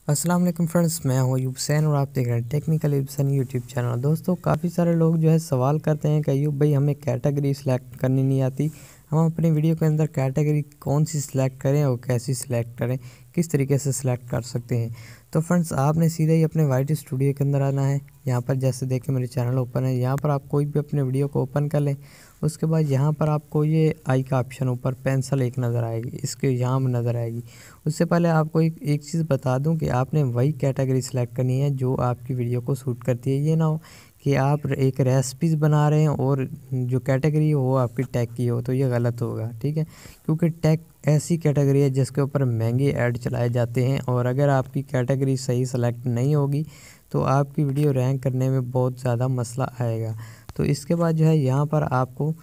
अस्सलाम वालेकुम फ्रेंड्स, मैं हूं अयूब हुसैन और आप देख रहे हैं technical Ayub Hussain YouTube channel. दोस्तों, काफ़ी सारे लोग जो है सवाल करते हैं कि अयूब भाई हमें कैटेगरी सिलेक्ट करनी नहीं आती, हम अपनी वीडियो के अंदर कैटेगरी कौन सी सिलेक्ट करें और कैसी सिलेक्ट करें, किस तरीके से सिलेक्ट कर सकते हैं। तो फ्रेंड्स, आपने सीधे ही अपने वाइट स्टूडियो के अंदर आना है। यहाँ पर जैसे देखें मेरे चैनल ओपन है, यहाँ पर आप कोई भी अपने वीडियो को ओपन कर लें। उसके बाद यहाँ पर आपको ये आई का ऑप्शन ऊपर पेंसिल एक नज़र आएगी, इसके यहाँ नज़र आएगी। उससे पहले आपको एक चीज़ बता दूं कि आपने वही कैटेगरी सिलेक्ट करनी है जो आपकी वीडियो को सूट करती है। ये ना हो कि आप एक रेसिपीज़ बना रहे हैं और जो कैटेगरी हो वो आपकी टैग की हो, तो ये गलत होगा, ठीक है। क्योंकि टैग ऐसी कैटेगरी है जिसके ऊपर महंगे ऐड चलाए जाते हैं, और अगर आपकी कैटेगरी सही सेलेक्ट नहीं होगी तो आपकी वीडियो रैंक करने में बहुत ज़्यादा मसला आएगा। तो इसके बाद जो है यहाँ पर आपको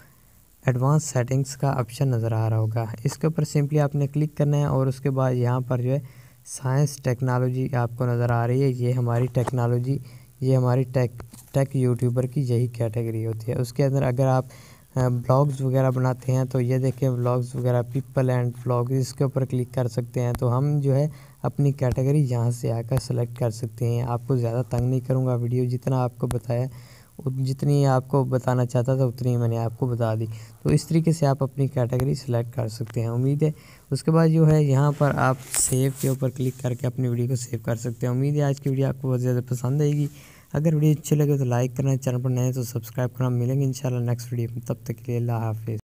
एडवांस सेटिंग्स का ऑप्शन नज़र आ रहा होगा, इसके ऊपर सिंपली आपने क्लिक करना है और उसके बाद यहाँ पर जो है साइंस टेक्नोलॉजी आपको नज़र आ रही है। ये हमारी टेक्नोलॉजी, ये हमारी टेक यूट्यूबर की यही कैटेगरी होती है। उसके अंदर अगर आप ब्लॉग्स वगैरह बनाते हैं तो ये देखिए ब्लॉग्स वगैरह, पीपल एंड ब्लॉग, इसके ऊपर क्लिक कर सकते हैं। तो हम जो है अपनी कैटेगरी यहाँ से आकर सेलेक्ट कर सकते हैं। आपको ज़्यादा तंग नहीं करूँगा, वीडियो जितना आपको बताया जितनी आपको बताना चाहता था उतनी मैंने आपको बता दी। तो इस तरीके से आप अपनी कैटेगरी सिलेक्ट कर सकते हैं, उम्मीद है। उसके बाद जो है यहाँ पर आप सेव के ऊपर क्लिक करके अपनी वीडियो को सेव कर सकते हैं। उम्मीद है आज की वीडियो आपको बहुत ज़्यादा पसंद आएगी। अगर वीडियो अच्छी लगे तो लाइक करना, चैनल पर नए तो सब्सक्राइब करना। मिलेंगे इंशाल्लाह नेक्स्ट वीडियो में, तब तक के लिए अल्लाह हाफिज़।